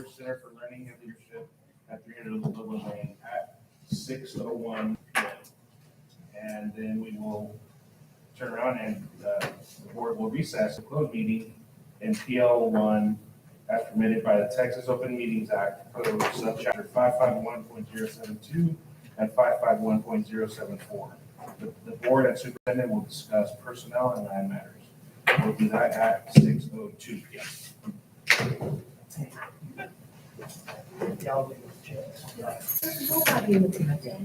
Center for Learning and Leadership at 300 Little Lane at 6:01 p.m. And then we will turn around and the board will recess the closed meeting in PL 1 as permitted by the Texas Open Meetings Act, Code Subchapter 551.072 and 551.074. The board and superintendent will discuss personnel and land matters. We'll do that at 6:02 p.m. Nobody looking at that.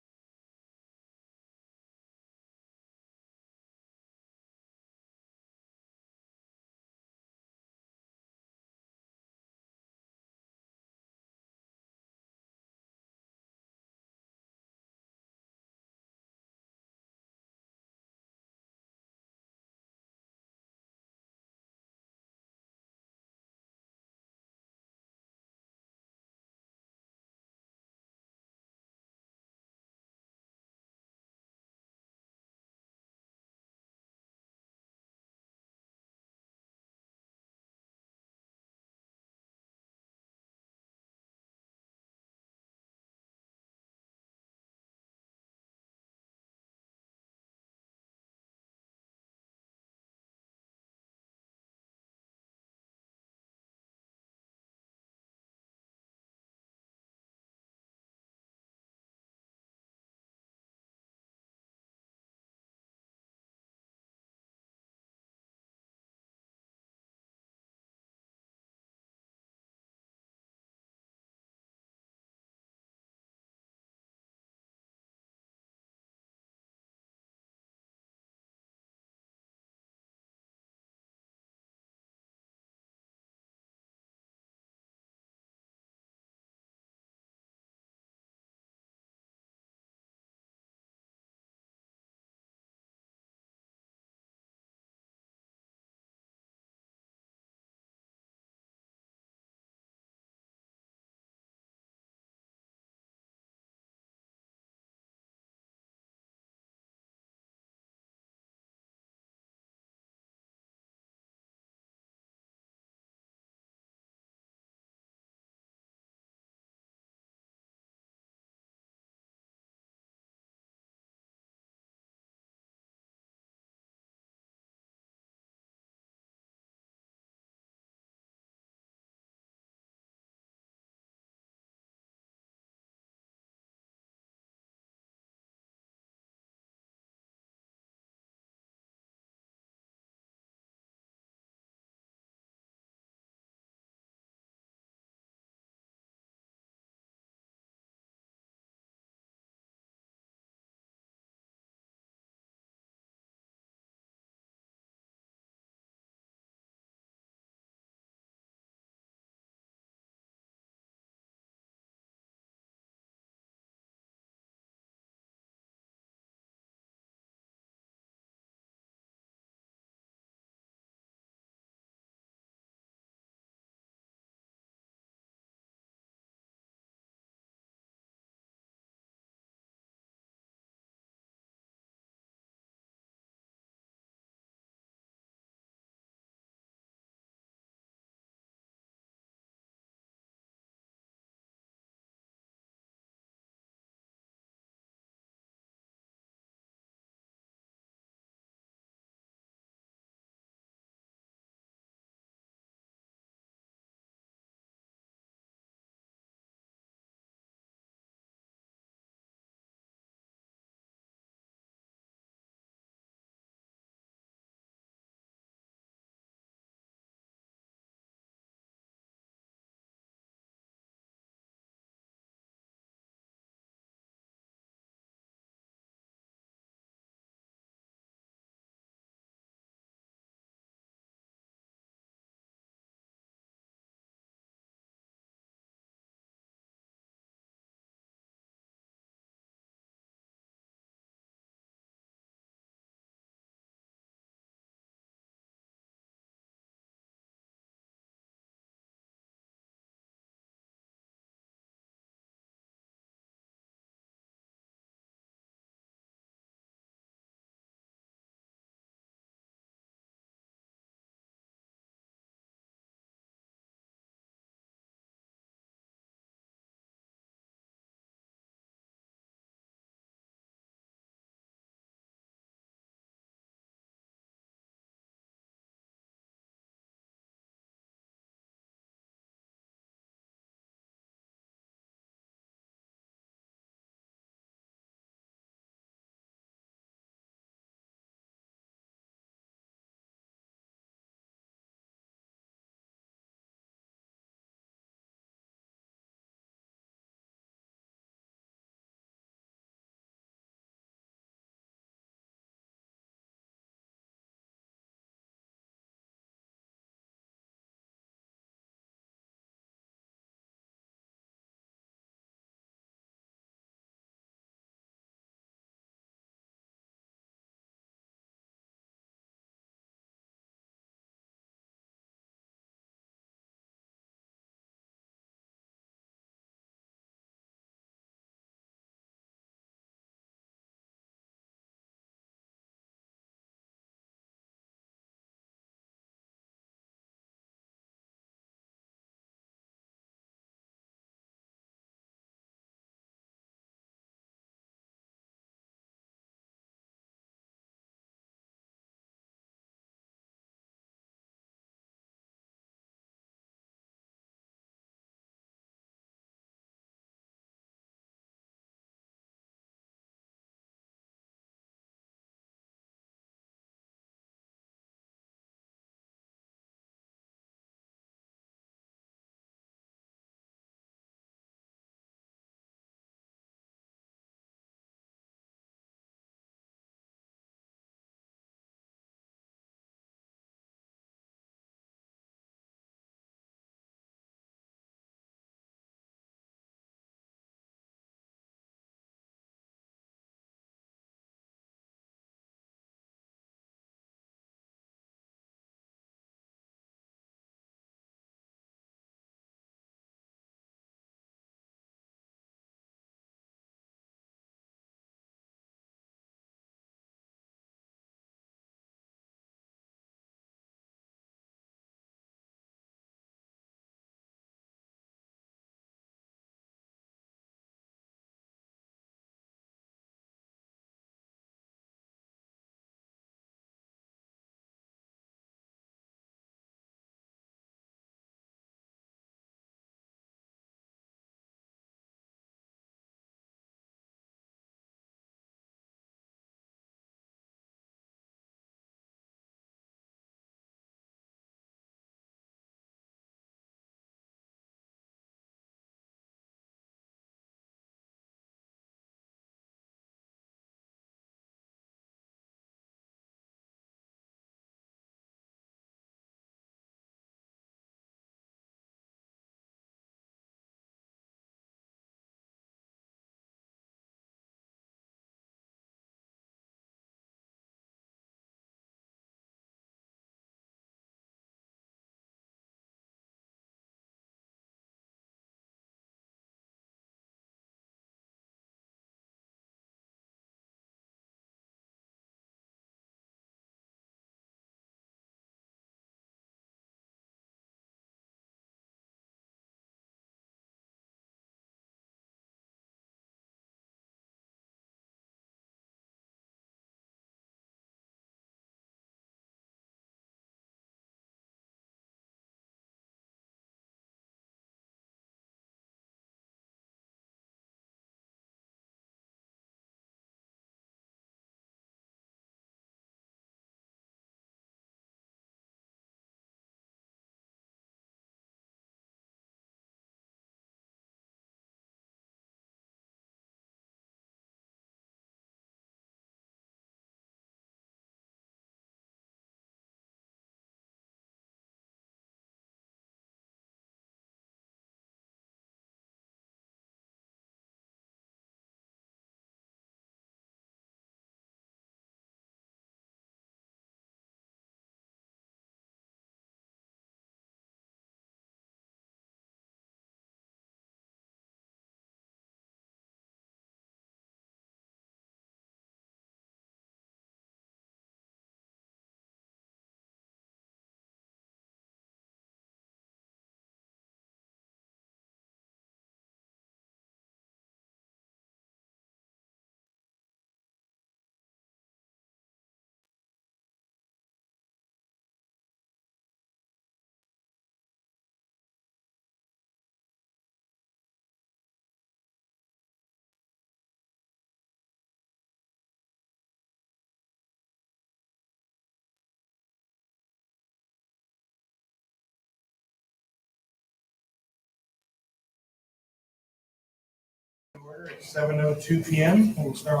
7:02 p.m. We'll start.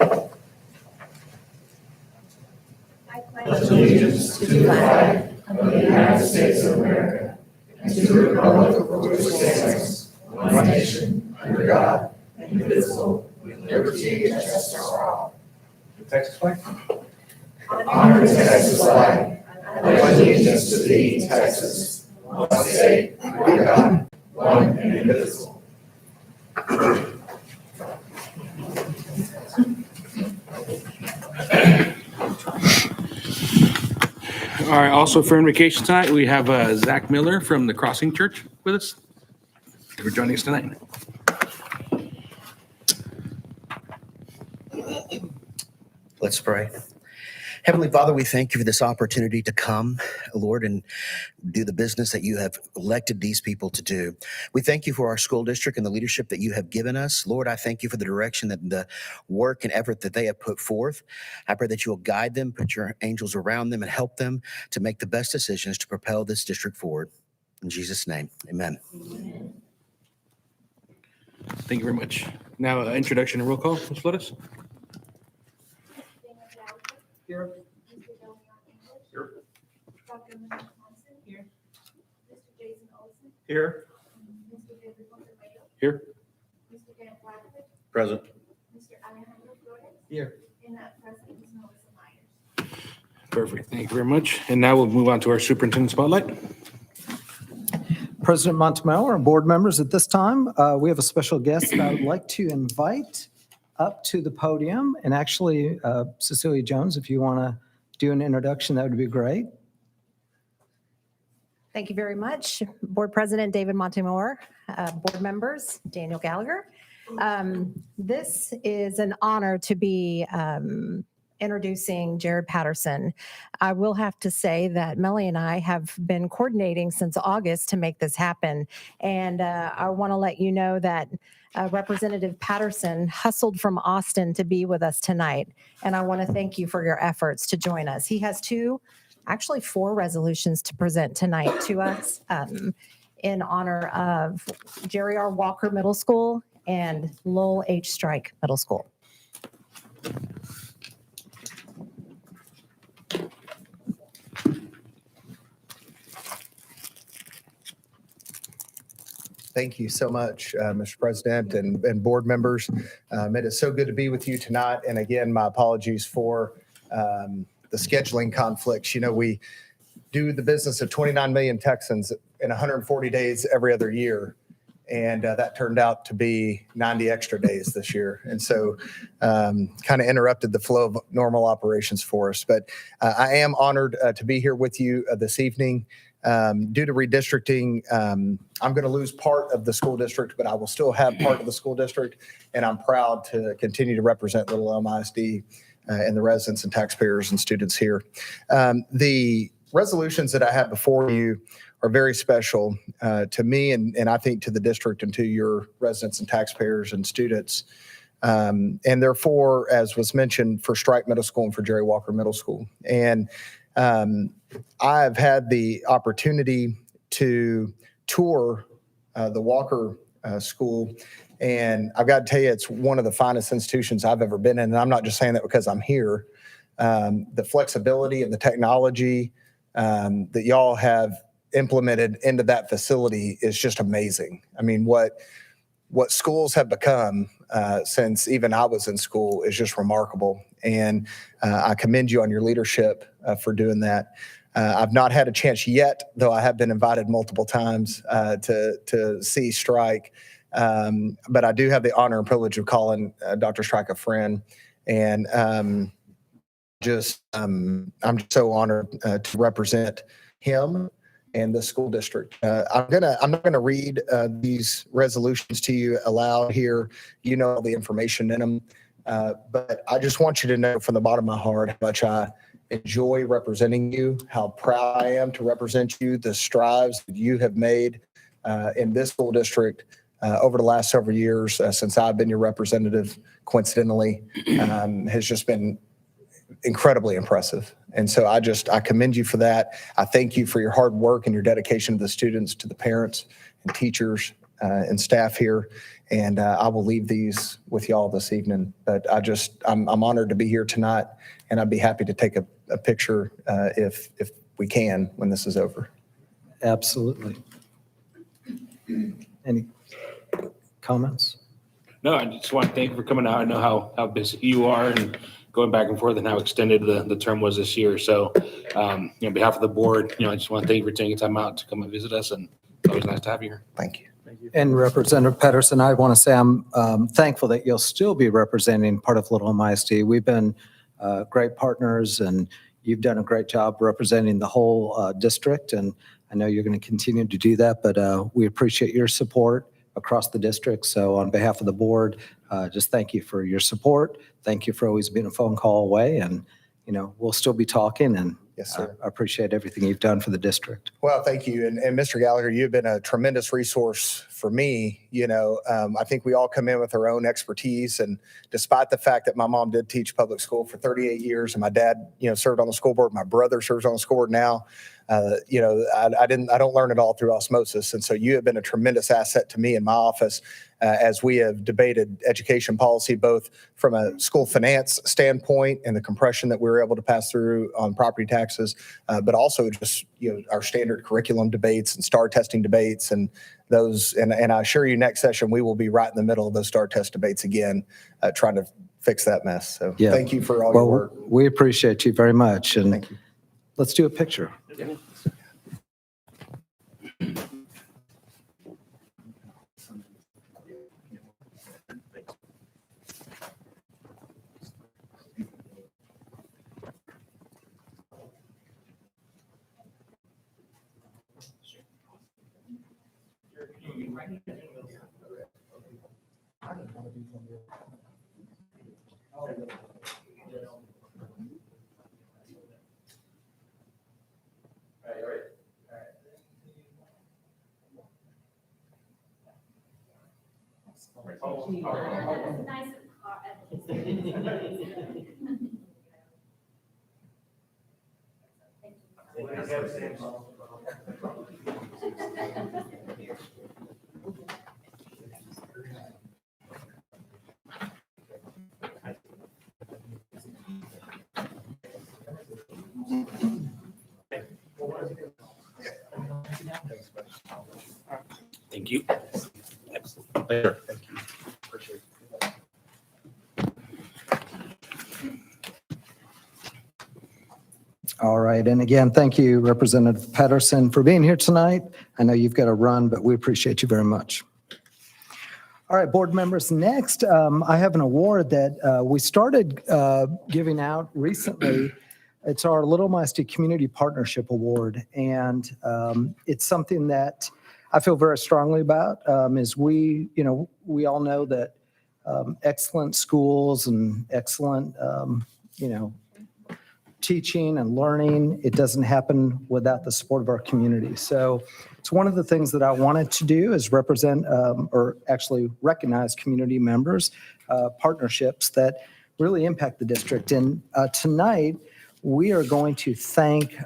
I pledge allegiance to the flag of the United States of America and to the republic for which it stands, one nation, under God, indivisible, with liberty and justice for all. The Texas flag. Honor the Texas flag. I pledge allegiance to thee, Texas, one state, under God, one and indivisible. All right, also for invocation tonight, we have Zach Miller from the Crossing Church with us. Thank you for joining us tonight. Let's pray. Heavenly Father, we thank you for this opportunity to come, Lord, and do the business that you have elected these people to do. We thank you for our school district and the leadership that you have given us. Lord, I thank you for the direction that the work and effort that they have put forth. I pray that you will guide them, put your angels around them, and help them to make the best decisions to propel this district forward. In Jesus' name, amen. Thank you very much. Now, introduction and roll call, Ms. Flores. Here. Here. Dr. Johnson. Here. Mr. Jason Olson. Here. Mr. David Montermayor. Here. Mr. Dan Bradford. Present. Mr. Alejandro Flores. Here. And that president is Melissa Myers. Perfect. Thank you very much. And now we'll move on to our Superintendent Spotlight. President Montemayor and board members, at this time, we have a special guest that I would like to invite up to the podium. And actually, Cecilia Jones, if you want to do an introduction, that would be great. Thank you very much. Board President David Montemayor, board members, Daniel Gallagher. This is an honor to be introducing Jared Patterson. I will have to say that Melanie and I have been coordinating since August to make this happen. And I want to let you know that Representative Patterson hustled from Austin to be with us tonight. And I want to thank you for your efforts to join us. He has actually four resolutions to present tonight to us in honor of Jerry R. Walker Middle School and Lowell H. Strike Middle School. Thank you so much, Mr. President and board members. It is so good to be with you tonight. And again, my apologies for the scheduling conflicts. You know, we do the business of 29 million Texans in 140 days every other year. And that turned out to be 90 extra days this year. And so kind of interrupted the flow of normal operations for us. But I am honored to be here with you this evening. Due to redistricting, I'm going to lose part of the school district, but I will still have part of the school district. And I'm proud to continue to represent Little Elm ISD and the residents and taxpayers and students here. The resolutions that I have before you are very special to me and I think to the district and to your residents and taxpayers and students. And therefore, as was mentioned, for Strike Middle School and for Jerry Walker Middle School. And I've had the opportunity to tour the Walker School, and I've got to tell you, it's one of the finest institutions I've ever been in. And I'm not just saying that because I'm here. The flexibility and the technology that y'all have implemented into that facility is just amazing. I mean, what schools have become since even I was in school is just remarkable. And I commend you on your leadership for doing that. I've not had a chance yet, though I have been invited multiple times to see Strike. But I do have the honor and privilege of calling Dr. Strike a friend. And I'm just so honored to represent him and the school district. I'm not gonna read these resolutions to you aloud here. You know all the information in them, but I just want you to know from the bottom of my heart how much I enjoy representing you, how proud I am to represent you, the strides that you have made in this school district over the last several years since I've been your representative, coincidentally, has just been incredibly impressive. And so I commend you for that. I thank you for your hard work and your dedication to the students, to the parents and teachers and staff here. And I will leave these with y'all this evening. But I'm honored to be here tonight, and I'd be happy to take a picture if we can when this is over. Absolutely. Any comments? No, I just want to thank you for coming out. I know how busy you are and going back and forth and how extended the term was this year. So, on behalf of the board, I just want to thank you for taking time out to come and visit us, and it's always nice to have you here. Thank you. And Representative Pedersen, I want to say I'm thankful that you'll still be representing part of Little Misty. We've been great partners, and you've done a great job representing the whole district, and I know you're going to continue to do that, but we appreciate your support across the district. So on behalf of the board, just thank you for your support. Thank you for always being a phone call away, and we'll still be talking, and Yes, sir. I appreciate everything you've done for the district. Well, thank you. And Mr. Gallagher, you've been a tremendous resource for me. I think we all come in with our own expertise. And despite the fact that my mom did teach public school for 38 years and my dad, served on the school board, my brother serves on the school board now, I don't learn it all through osmosis. And so you have been a tremendous asset to me in my office as we have debated education policy, both from a school finance standpoint and the compression that we were able to pass through on property taxes, but also just our standard curriculum debates and STAR testing debates and those. And I assure you, next session we will be right in the middle of those STAR test debates again, trying to fix that mess. So Thank you for all your work. We appreciate you very much, and Thank you. let's do a picture. Nice. Thank you. Later. Thank you. Appreciate it. All right. And again, thank you, Representative Pedersen, for being here tonight. I know you've got to run, but we appreciate you very much. All right, board members, next, I have an award that we started giving out recently. It's our Little Misty Community Partnership Award, and it's something that I feel very strongly about. As we all know that excellent schools and excellent, teaching and learning, it doesn't happen without the support of our community. So it's one of the things that I wanted to do is represent or actually recognize community members, partnerships that really impact the district. And tonight, we are going to thank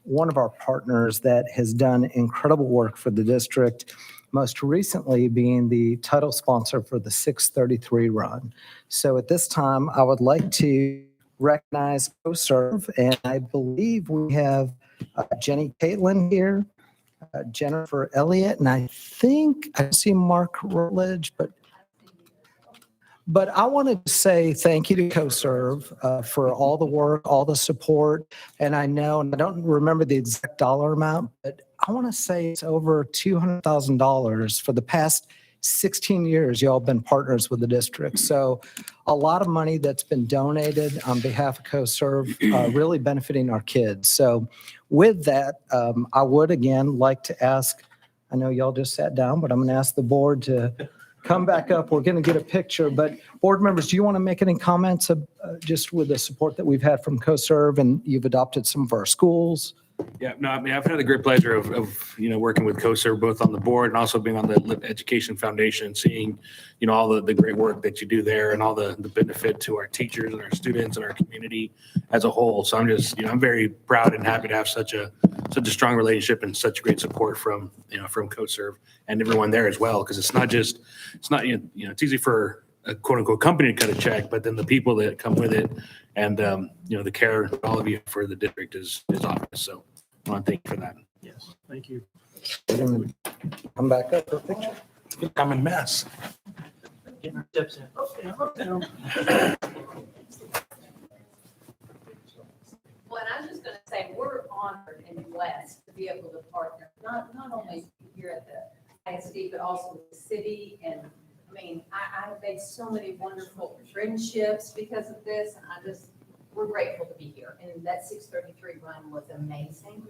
one of our partners that has done incredible work for the district, most recently being the title sponsor for the 633 run. So at this time, I would like to recognize CoServe, and I believe we have Jenny Caitlin here, Jennifer Elliott, and I think I see Mark Rutledge, but I wanted to say thank you to CoServe for all the work, all the support, and I know, and I don't remember the exact dollar amount, but I want to say it's over $200,000 for the past 16 years, y'all have been partners with the district. So a lot of money that's been donated on behalf of CoServe, really benefiting our kids. So with that, I would again like to ask, I know y'all just sat down, but I'm going to ask the board to come back up. We're going to get a picture, but board members, do you want to make any comments just with the support that we've had from CoServe, and you've adopted some of our schools? Yeah, no, I mean, I've had the great pleasure of working with CoServe both on the board and also being on the Education Foundation, seeing, all the great work that you do there and all the benefit to our teachers and our students and our community as a whole. So I'm just, I'm very proud and happy to have such a such a strong relationship and such great support from, from CoServe and everyone there as well. Because it's not, it's easy for a quote unquote company to cut a check, but then the people that come with it and, the care of all of you for the district is obvious. So I want to thank you for that. Yes, thank you. Come back up for a picture. I'm a mess. Getting our steps in. Well, and I was just gonna say, we're honored and blessed to be able to partner, not only here at the ISD, but also with the city. And I mean, I have made so many wonderful friendships because of this, and we're grateful to be here. And that 633 run was amazing.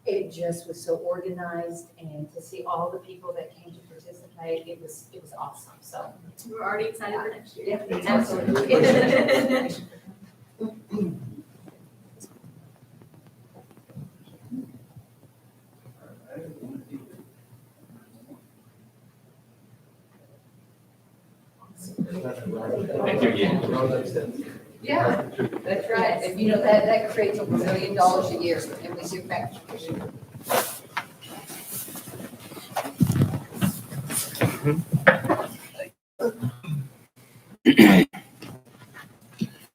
It just was so organized, and to see all the people that came to participate, it was awesome. So We're already excited for next year. yeah, absolutely. Thank you again. Yeah, that's right. And you know, that creates over $1 million a year, and we give back.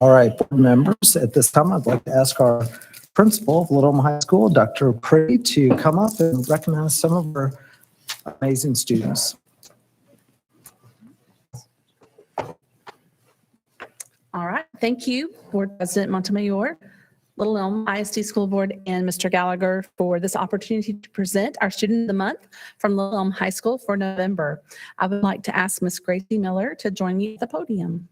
All right, board members, at this time, I'd like to ask our principal of Little Elm High School, Dr. Pretty, to come up and recognize some of our amazing students. All right, thank you, Board President Montemayor, Little Elm ISD School Board, and Mr. Gallagher for this opportunity to present our Student of the Month from Little Elm High School for November. I would like to ask Ms. Gracie Miller to join me at the podium.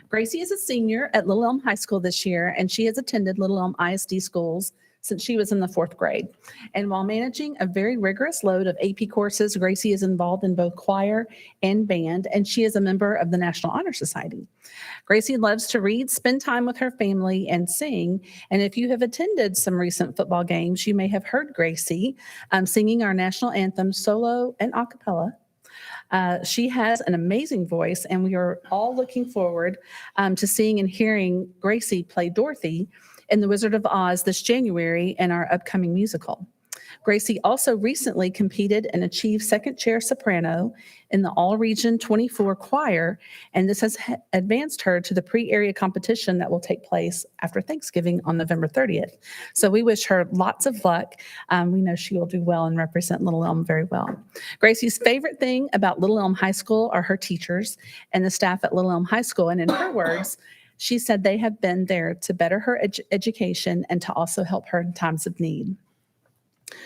Gracie is a senior at Little Elm High School this year, and she has attended Little Elm ISD schools since she was in the 4th grade. And while managing a very rigorous load of AP courses, Gracie is involved in both choir and band, and she is a member of the National Honor Society. Gracie loves to read, spend time with her family, and sing. And if you have attended some recent football games, you may have heard Gracie singing our national anthem solo and a cappella. She has an amazing voice, and we are all looking forward to seeing and hearing Gracie play Dorothy in The Wizard of Oz this January in our upcoming musical. Gracie also recently competed and achieved second chair soprano in the All-Region 24 choir, and this has advanced her to the pre-area competition that will take place after Thanksgiving on November 30th. So we wish her lots of luck. We know she will do well and represent Little Elm very well. Gracie's favorite thing about Little Elm High School are her teachers and the staff at Little Elm High School, and in her words, she said they have been there to better her education and to also help her in times of need.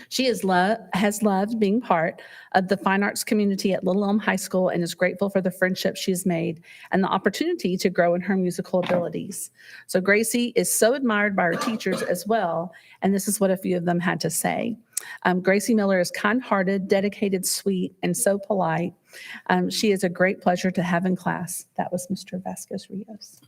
She has loved being part of the fine arts community at Little Elm High School and is grateful for the friendship she has made and the opportunity to grow in her musical abilities. So Gracie is so admired by her teachers as well, and this is what a few of them had to say. Gracie Miller is kind-hearted, dedicated, sweet, and so polite. She is a great pleasure to have in class. That was Mr. Vasquez-Rios.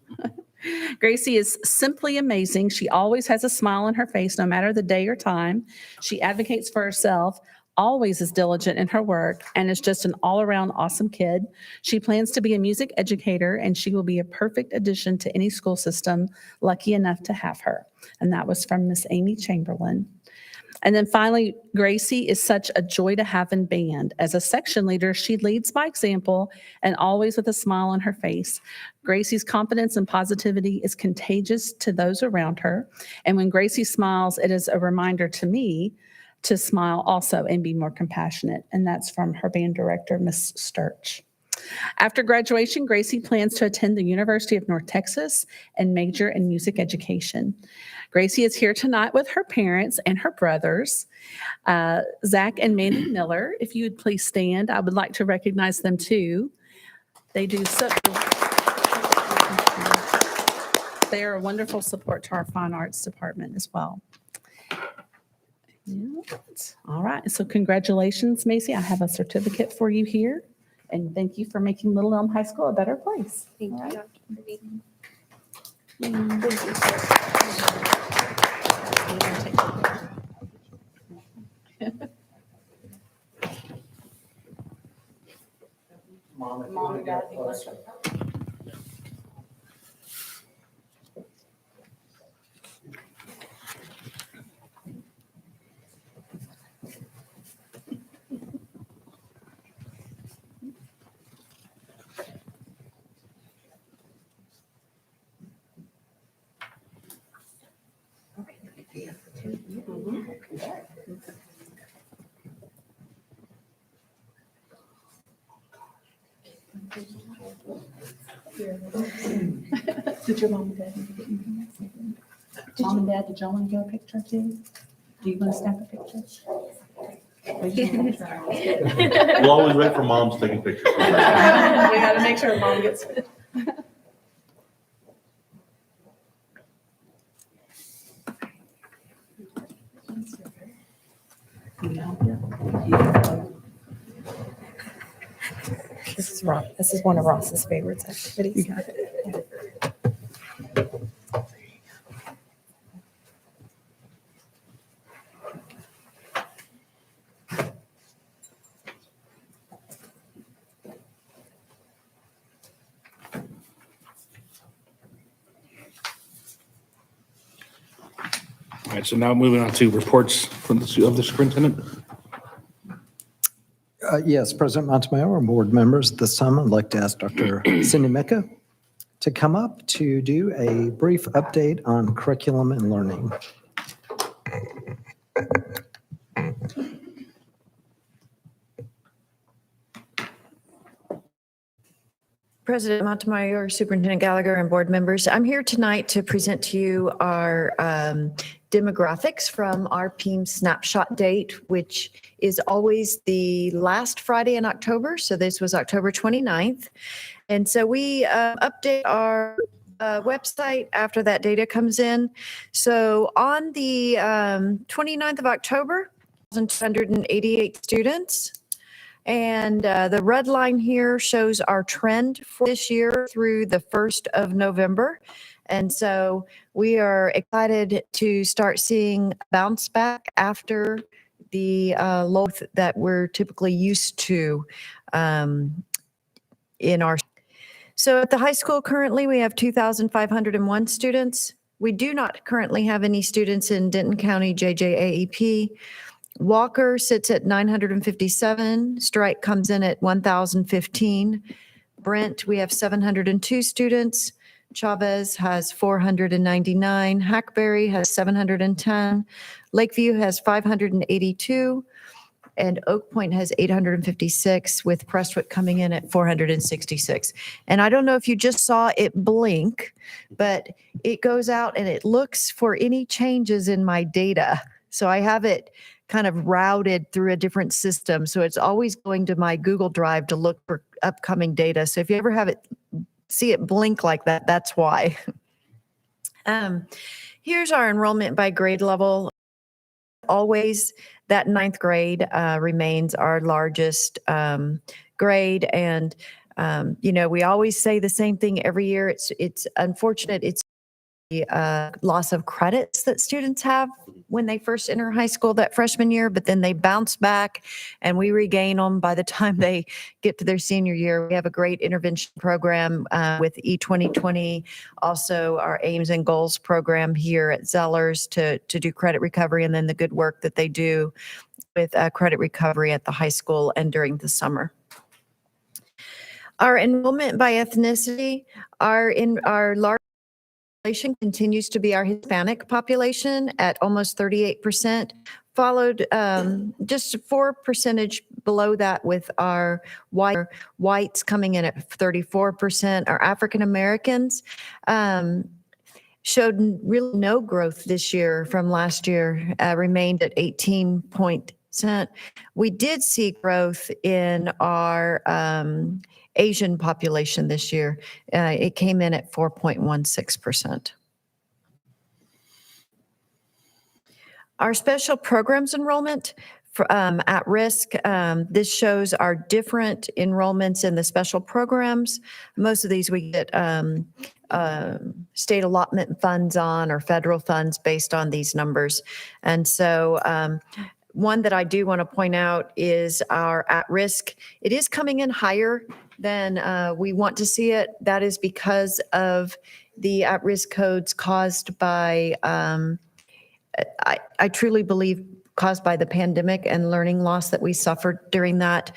Gracie is simply amazing. She always has a smile on her face, no matter the day or time. She advocates for herself, always is diligent in her work, and is just an all-around awesome kid. She plans to be a music educator, and she will be a perfect addition to any school system lucky enough to have her. And that was from Miss Amy Chamberlain. And then finally, Gracie is such a joy to have in band. As a section leader, she leads by example and always with a smile on her face. Gracie's confidence and positivity is contagious to those around her. And when Gracie smiles, it is a reminder to me to smile also and be more compassionate. And that's from her band director, Miss Sturch. After graduation, Gracie plans to attend the University of North Texas and major in music education. Gracie is here tonight with her parents and her brothers, Zach and Mandy Miller. If you would please stand, I would like to recognize them too. They are a wonderful support to our fine arts department as well. All right, so congratulations, Macy. I have a certificate for you here. And thank you for making Little Elm High School a better place. Thank All you, right. Dr. Pretty. Mom, Mom and Dad, you want to- Did your mom and dad? Mom and dad, did y'all want to get a picture too? Do you want to snap a picture? We'll always wait for moms taking pictures. We gotta make sure mom gets it. This is one of Ross's favorites activities. All right, so now moving on to reports from the superintendent. Yes, President Montemayor and board members, at this time, I'd like to ask Dr. Cindy Mecca to come up to do a brief update on curriculum and learning. President Montemayor, Superintendent Gallagher, and board members, I'm here tonight to present to you our demographics from our PEAM snapshot date, which is always the last Friday in October. So this was October 29th. And so we update our website after that data comes in. So on the 29th of October, 1,288 students. And the red line here shows our trend for this year through the 1st of November. And so we are excited to start seeing a bounce back after the low that we're typically used to in our. So at the high school currently, we have 2,501 students. We do not currently have any students in Denton County JJAEP. Walker sits at 957. Strike comes in at 1,015. Brent, we have 702 students. Chavez has 499. Hackberry has 710. Lakeview has 582. And Oak Point has 856, with Prestwick coming in at 466. And I don't know if you just saw it blink, but it goes out and it looks for any changes in my data. So I have it kind of routed through a different system. So it's always going to my Google Drive to look for upcoming data. So if you ever have it, see it blink like that, that's why. Here's our enrollment by grade level. Always that 9th grade remains our largest grade. And, we always say the same thing every year. It's unfortunate. It's the loss of credits that students have when they first enter high school that freshman year, but then they bounce back and we regain them by the time they get to their senior year. We have a great intervention program with E2020, also our Aims and Goals program here at Zellers to do credit recovery, and then the good work that they do with credit recovery at the high school and during the summer. Our enrollment by ethnicity, our large population continues to be our Hispanic population at almost 38%, followed just 4% below that with our whites coming in at 34%. Our African Americans showed really no growth this year from last year, remained at 18%. We did see growth in our Asian population this year. It came in at 4.16%. Our special programs enrollment for, at risk, this shows our different enrollments in the special programs. Most of these we get state allotment funds on, or federal funds based on these numbers. And so one that I do want to point out is our at-risk. It is coming in higher than we want to see it. That is because of the at-risk codes caused by, I truly believe, caused by the pandemic and learning loss that we suffered during that.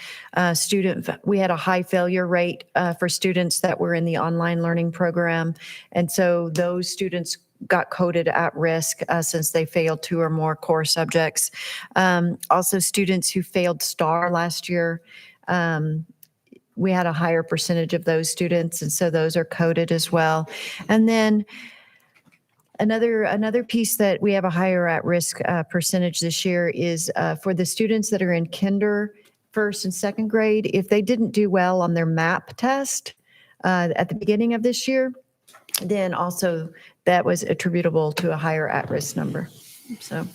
We had a high failure rate for students that were in the online learning program. And so those students got coded at risk since they failed 2 or more core subjects. Also, students who failed STAR last year we had a higher percentage of those students, and so those are coded as well. And then another piece that we have a higher at-risk percentage this year is for the students that are in kinder, first and second grade. If they didn't do well on their MAP test at the beginning of this year, then also that was attributable to a higher at-risk number. So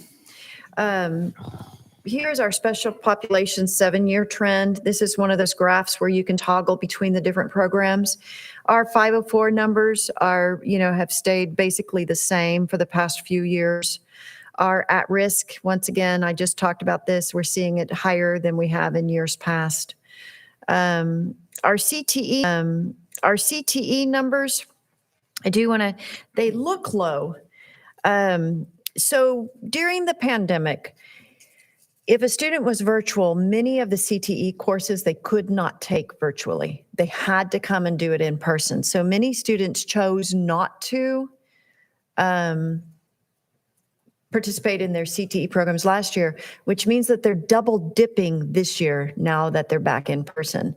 here's our special population 7-year trend. This is one of those graphs where you can toggle between the different programs. Our 504 numbers are, have stayed basically the same for the past few years. Our at-risk, once again, I just talked about this, we're seeing it higher than we have in years past. Our CTE numbers, they look low. So during the pandemic, if a student was virtual, many of the CTE courses they could not take virtually. They had to come and do it in person. So many students chose not to participate in their CTE programs last year, which means that they're double dipping this year now that they're back in person.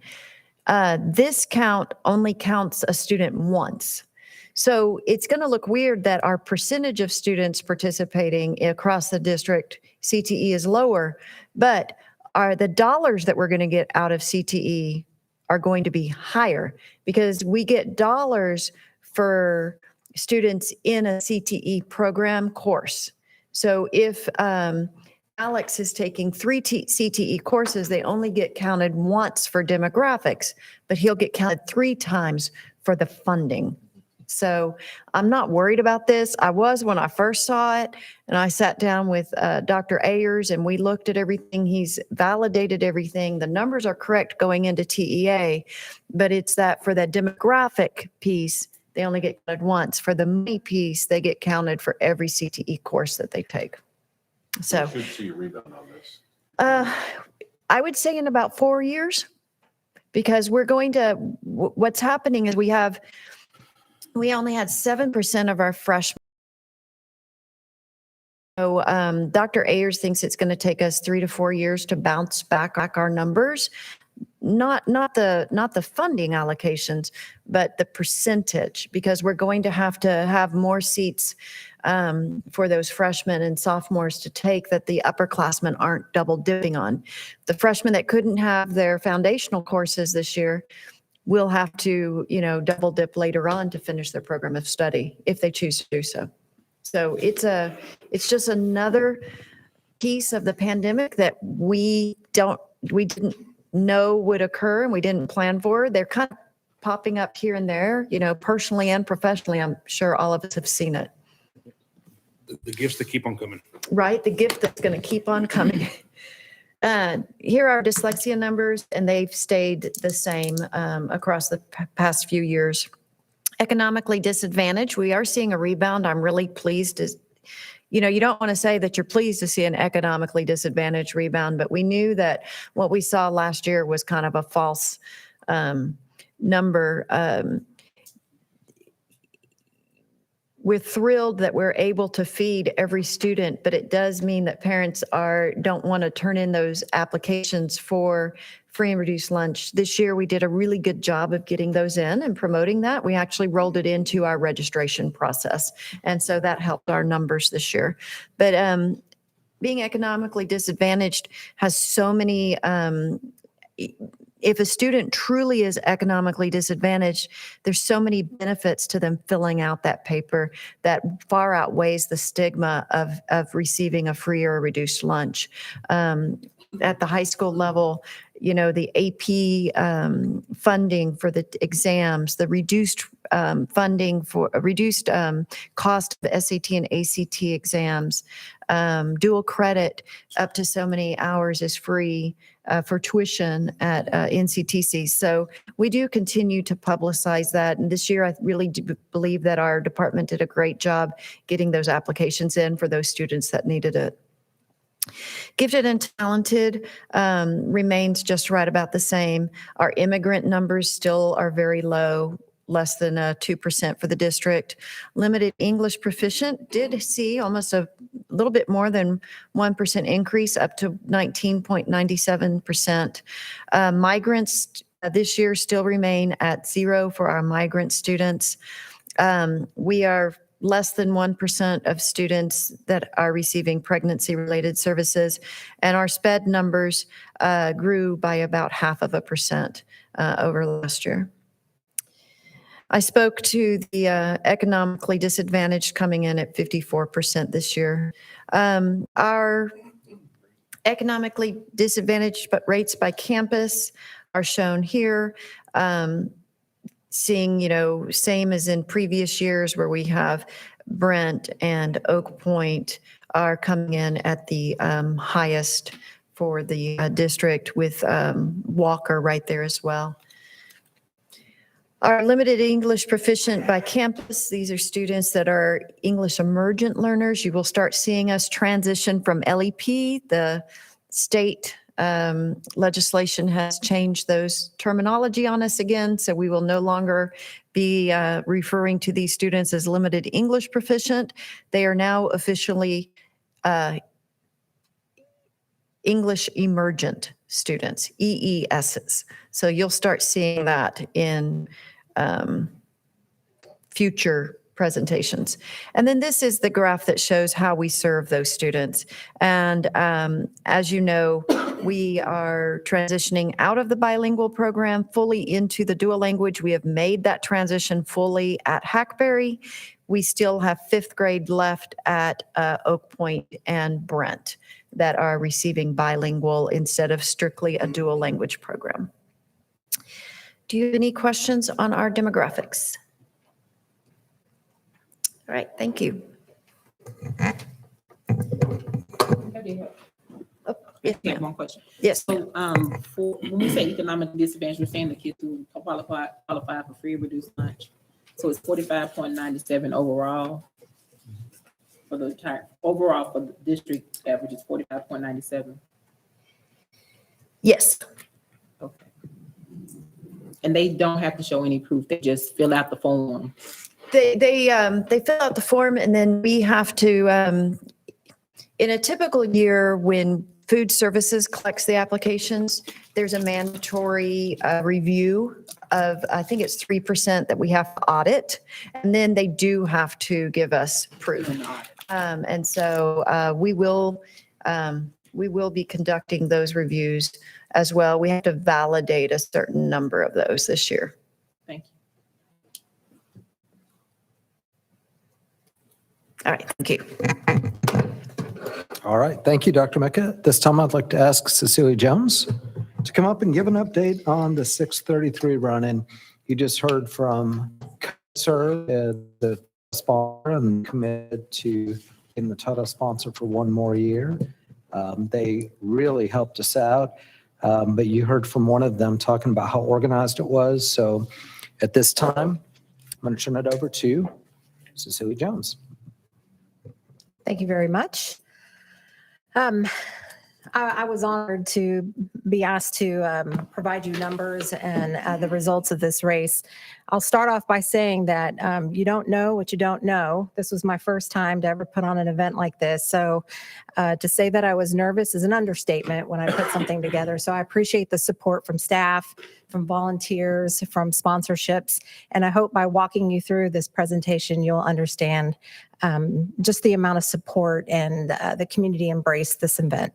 This count only counts a student once. So it's going to look weird that our percentage of students participating across the district CTE is lower, but the dollars that we're going to get out of CTE are going to be higher because we get dollars for students in a CTE program course. So if Alex is taking 3 CTE courses, they only get counted once for demographics, but he'll get counted 3 times for the funding. So I'm not worried about this. I was when I first saw it, and I sat down with Dr. Ayers and we looked at everything. He's validated everything. The numbers are correct going into TEA, but it's that for that demographic piece, they only get counted once. For the money piece, they get counted for every CTE course that they take. So We should see a rebound on this. I would say in about 4 years, because we're going to, what's happening is we only had 7% of our freshmen. So Dr. Ayers thinks it's going to take us 3 to 4 years to bounce back our numbers. Not the funding allocations, but the percentage, because we're going to have more seats for those freshmen and sophomores to take that the upperclassmen aren't double dipping on. The freshmen that couldn't have their foundational courses this year will have to, double dip later on to finish their program of study if they choose to do so. So it's just another piece of the pandemic that we didn't know would occur and we didn't plan for. They're kind of popping up here and there, personally and professionally. I'm sure all of us have seen it. The gifts that keep on coming. Right? The gift that's going to keep on coming. Here are dyslexia numbers, and they've stayed the same across the past few years. Economically disadvantaged, we are seeing a rebound. I'm really pleased. You don't want to say that you're pleased to see an economically disadvantaged rebound, but we knew that what we saw last year was kind of a false number. We're thrilled that we're able to feed every student, but it does mean that parents don't want to turn in those applications for free and reduced lunch. This year, we did a really good job of getting those in and promoting that. We actually rolled it into our registration process. And so that helped our numbers this year. But being economically disadvantaged has so many if a student truly is economically disadvantaged, there's so many benefits to them filling out that paper that far outweighs the stigma of receiving a free or a reduced lunch. At the high school level, the AP funding for the exams, the reduced funding for a reduced cost of the SAT and ACT exams, dual credit up to so many hours is free for tuition at NCTC. So we do continue to publicize that. And this year, I really do believe that our department did a great job getting those applications in for those students that needed it. Gifted and talented remains just right about the same. Our immigrant numbers still are very low, less than 2% for the district. Limited English proficient did see almost a little bit more than 1% increase up to 19.97%. Migrants this year still remain at 0 for our migrant students. We are less than 1% of students that are receiving pregnancy-related services, and our SPED numbers grew by about 0.5% over last year. I spoke to the economically disadvantaged coming in at 54% this year. Our economically disadvantaged rates by campus are shown here. Seeing, same as in previous years where we have Brent and Oak Point are coming in at the highest for the district, with Walker right there as well. Our limited English proficient by campus, these are students that are English emergent learners. You will start seeing us transition from LEP. The state legislation has changed those terminology on us again, so we will no longer be referring to these students as limited English proficient. They are now officially English emergent students, EESs. So you'll start seeing that in future presentations. And then this is the graph that shows how we serve those students. And as you know, we are transitioning out of the bilingual program fully into the dual language. We have made that transition fully at Hackberry. We still have 5th grade left at Oak Point and Brent that are receiving bilingual instead of strictly a dual language program. Do you have any questions on our demographics? All right, thank you. Oh, yes, Yeah, ma'am. one question. Yes. So, for, when we say economic disadvantage, we're saying the kids who qualify for free or reduced lunch. So it's 45.97 overall for the entire, overall for the district average is 45.97. Yes. Okay. And they don't have to show any proof. They just fill out the form. They fill out the form, and then we have to, in a typical year when food services collects the applications, there's a mandatory review of, I think it's 3% that we have to audit. And then they do have to give us proof. And so we will be conducting those reviews as well. We have to validate a certain number of those this year. Thank you. All right, thank you. All right, thank you, Dr. Mecca. This time I'd like to ask Cecilia Jones to come up and give an update on the 633 run. And you just heard from Sir, the sponsor, and committed to being the title sponsor for one more year. They really helped us out, but you heard from one of them talking about how organized it was. So at this time, I'm going to turn it over to Cecilia Jones. Thank you very much. I was honored to be asked to provide you numbers and the results of this race. I'll start off by saying that you don't know what you don't know. This was my first time to ever put on an event like this. So to say that I was nervous is an understatement when I put something together. So I appreciate the support from staff, from volunteers, from sponsorships. And I hope by walking you through this presentation, you'll understand just the amount of support and the community embraced this event.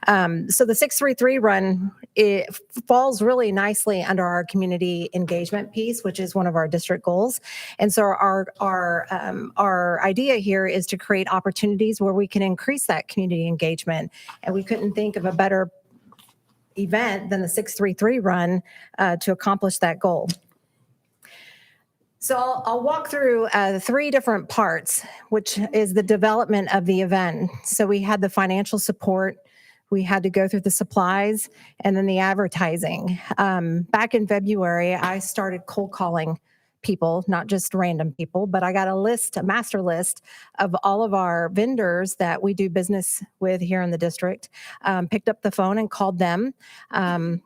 So the 633 run, it falls really nicely under our community engagement piece, which is one of our district goals. And so our idea here is to create opportunities where we can increase that community engagement. And we couldn't think of a better event than the 633 run to accomplish that goal. So I'll walk through the 3 different parts, which is the development of the event. So we had the financial support, we had to go through the supplies, and then the advertising. Back in February, I started cold calling people, not just random people, but I got a master list of all of our vendors that we do business with here in the district, picked up the phone and called them. And,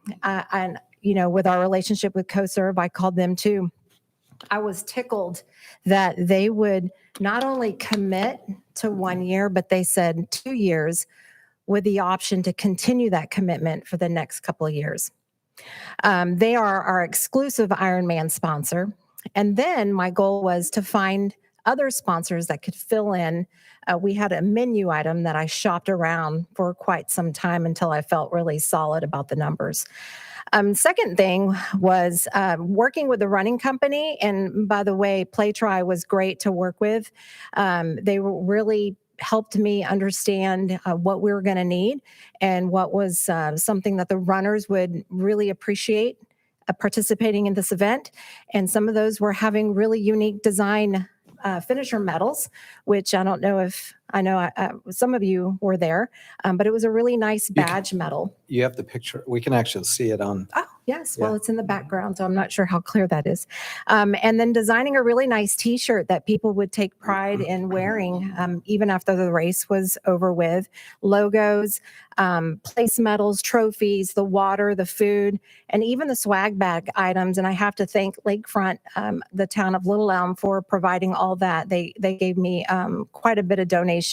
with our relationship with CoServe, I called them too. I was tickled that they would not only commit to 1 year, but they said 2 years with the option to continue that commitment for the next couple of years. They are our exclusive Ironman sponsor. And then my goal was to find other sponsors that could fill in. We had a menu item that I shopped around for quite some time until I felt really solid about the numbers. Second thing was working with the running company. And by the way, PlayTry was great to work with. They really helped me understand what we were going to need and what was something that the runners would really appreciate participating in this event. And some of those were having really unique design finisher medals, which I don't know if I know some of you were there, but it was a really nice badge medal. You have the picture. We can actually see it on. Oh, yes. Well, Yeah. it's in the background, so I'm not sure how clear that is. And then designing a really nice T-shirt that people would take pride in wearing even after the race was over with. Logos, place medals, trophies, the water, the food, and even the swag bag items. And I have to thank Lakefront, the town of Little Elm, for providing all that. They gave me quite a bit of donation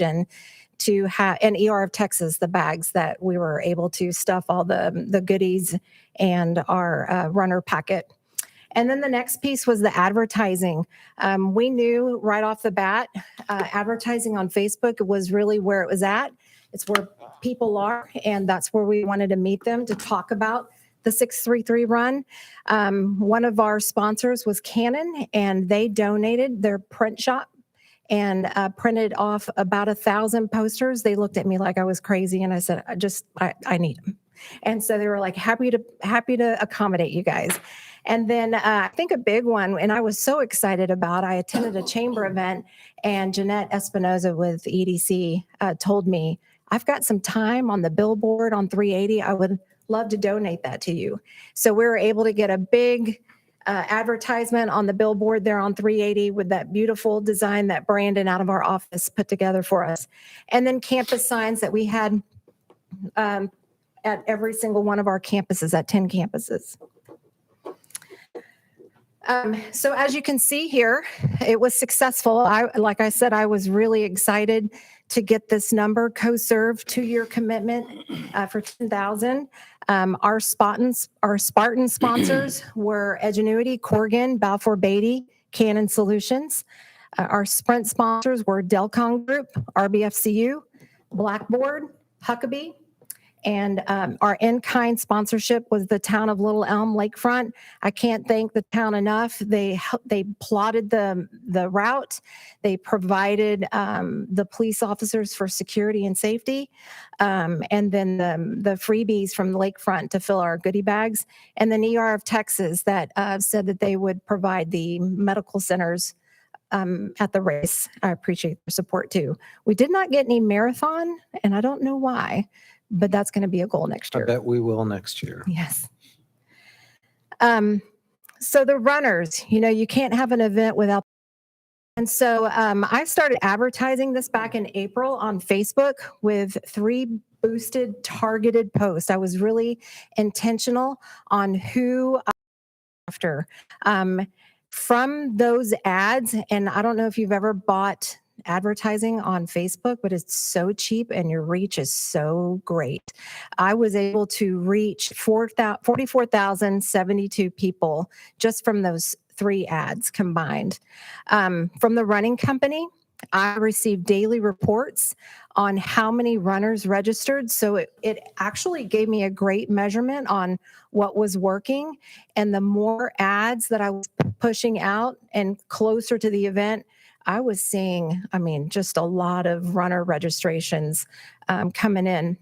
to have, and ER of Texas, the bags that we were able to stuff all the goodies and our runner packet. And then the next piece was the advertising. We knew right off the bat, advertising on Facebook was really where it was at. It's where people are, and that's where we wanted to meet them to talk about the 633 run. One of our sponsors was Canon, and they donated their print shop and printed off about 1,000 posters. They looked at me like I was crazy, and I said, I need them. And so they were like, happy to accommodate you guys. And then I think a big one, and I was so excited about, I attended a chamber event, and Jeanette Espinoza with EDC told me, I've got some time on the billboard on 380. I would love to donate that to you. So we were able to get a big advertisement on the billboard there on 380 with that beautiful design that Brandon out of our office put together for us. And then campus signs that we had at every single one of our campuses, at 10 campuses. So as you can see here, it was successful. Like I said, I was really excited to get this number. Co-serve 2-year commitment for 10,000. Our Spartan sponsors were Edgenuity, Corgan, Balfour Beatty, Canon Solutions. Our Sprint sponsors were Delcon Group, RBFCU, Blackboard, Huckabee. And our in-kind sponsorship was the town of Little Elm Lakefront. I can't thank the town enough. They plotted the route. They provided the police officers for security and safety, and then the freebies from the Lakefront to fill our goodie bags, and then ER of Texas that said that they would provide the medical centers at the race. I appreciate their support too. We did not get any marathon, and I don't know why, but that's going to be a goal next year. I bet we will next year. Yes. So the runners, you can't have an event without. And so I started advertising this back in April on Facebook with 3 boosted targeted posts. I was really intentional on who after. From those ads, and I don't know if you've ever bought advertising on Facebook, but it's so cheap and your reach is so great. I was able to reach 44,072 people just from those 3 ads combined. From the running company, I received daily reports on how many runners registered. So it actually gave me a great measurement on what was working. And the more ads that I was pushing out and closer to the event, I was seeing, just a lot of runner registrations coming in.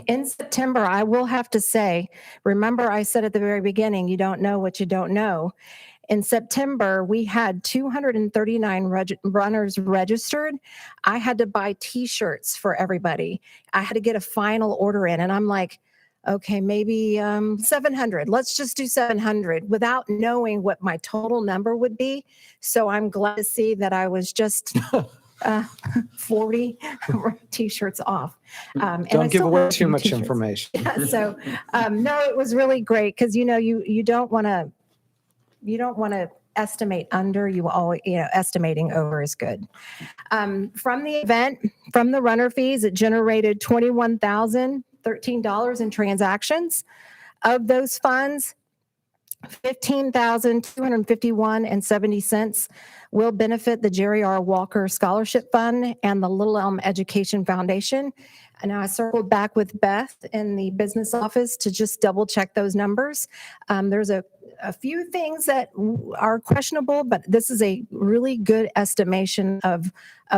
In September, I will have to say, remember I said at the very beginning, you don't know what you don't know. In September, we had 239 runners registered. I had to buy T-shirts for everybody. I had to get a final order in, and I'm like, okay, maybe 700. Let's just do 700 without knowing what my total number would be. So I'm glad to see that I was just 40 T-shirts off. Don't give away too much information. Yeah, so no, it was really great because you don't want to estimate under. You always estimating over is good. From the event, from the runner fees, it generated $21,013 in transactions. Of those funds, 15,251.70 cents will benefit the Jerry R. Walker Scholarship Fund and the Little Elm Education Foundation. And now I circled back with Beth in the business office to just double check those numbers. There's a few things that are questionable, but this is a really good estimation of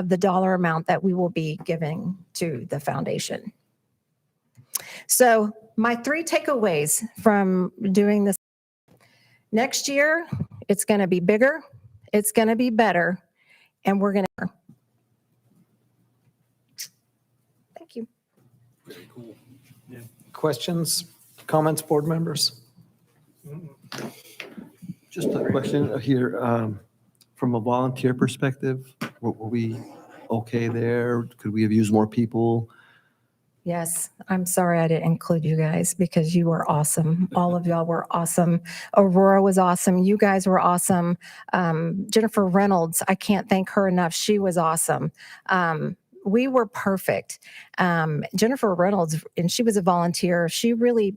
the dollar amount that we will be giving to the foundation. So my 3 takeaways from doing this. Next year, it's going to be bigger, it's going to be better, and we're going to. Thank you. Very cool. Questions, comments, board members? Just a question here, from a volunteer perspective, were we okay there? Could we have used more people? Yes, I'm sorry I didn't include you guys because you were awesome. All of y'all were awesome. Aurora was awesome. You guys were awesome. Jennifer Reynolds, I can't thank her enough. She was awesome. We were perfect. Jennifer Reynolds, and she was a volunteer. She really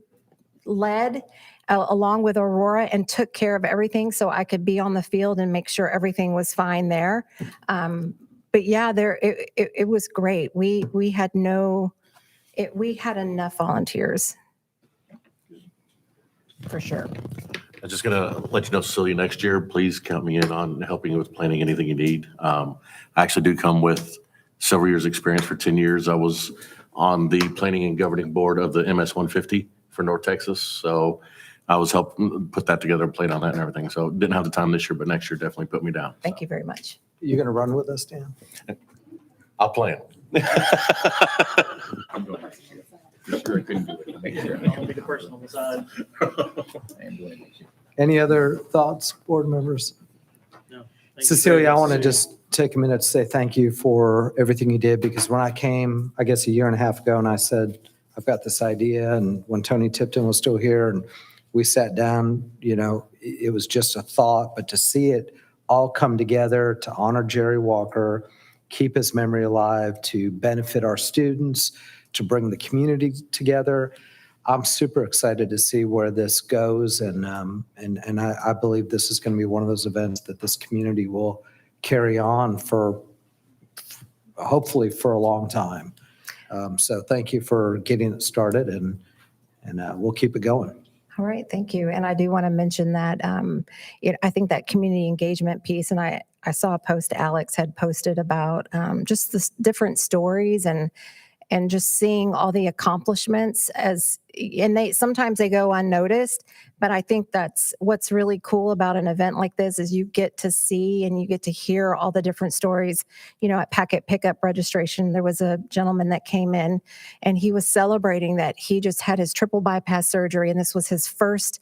led along with Aurora and took care of everything so I could be on the field and make sure everything was fine there. But yeah, it was great. We had enough volunteers. For sure. I'm just gonna let you know, Cecilia, next year, please count me in on helping you with planning anything you need. I actually do come with several years' experience. For 10 years, I was on the planning and governing board of the MS 150 for North Texas. So I was helping put that together and played on that and everything. So didn't have the time this year, but next year definitely put me down. Thank you very much. You going to run with us, Dan? I'll plan. Any other thoughts, board members? Cecilia, I want to just take a minute to say thank you for everything you did, because when I came, I guess a year and a half ago, and I said, I've got this idea, and when Tony Tipton was still here and we sat down, it was just a thought, but to see it all come together to honor Jerry Walker, keep his memory alive, to benefit our students, to bring the community together. I'm super excited to see where this goes, and I believe this is going to be one of those events that this community will carry on for, hopefully, for a long time. So thank you for getting it started, and we'll keep it going. All right, thank you. And I do want to mention that I think that community engagement piece, and I saw a post Alex had posted about just the different stories and just seeing all the accomplishments and sometimes they go unnoticed, but I think that's what's really cool about an event like this is you get to see and you get to hear all the different stories. At packet pickup registration, there was a gentleman that came in and he was celebrating that he just had his triple bypass surgery and this was his first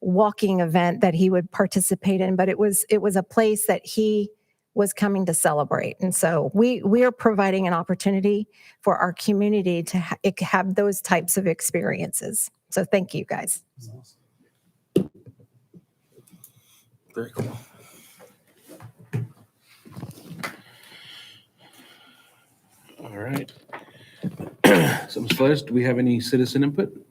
walking event that he would participate in, but it was a place that he was coming to celebrate. And so we are providing an opportunity for our community to have those types of experiences. So thank you, guys. Very cool. All right. So, Ms. Flores, do we have any citizen input?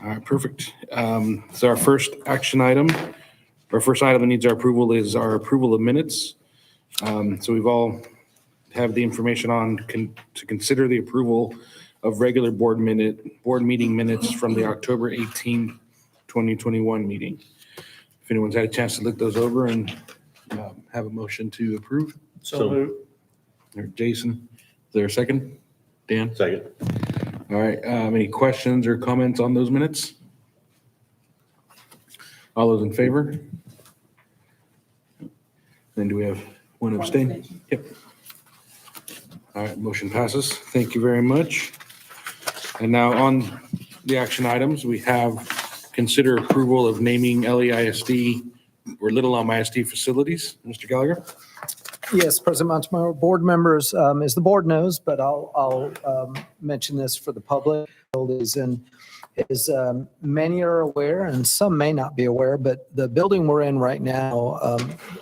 All right, perfect. So our first action item, our first item that needs our approval is our approval of minutes. So we've all have the information to consider the approval of regular board meeting minutes from the October 18, 2021 meeting. If anyone's had a chance to look those over and have a motion to approve. So moved. Or Jason, is there a second? Dan? Second. All right, any questions or comments on those minutes? All those in favor? Then do we have one abstain? Yep. All right, motion passes. Thank you very much. And now on the action items, we have consider approval of naming LEISD or Little Elm ISD facilities. Mr. Gallagher? Yes, President Montemore, board members, as the board knows, but I'll mention this for the public, and as many are aware, and some may not be aware, but the building we're in right now,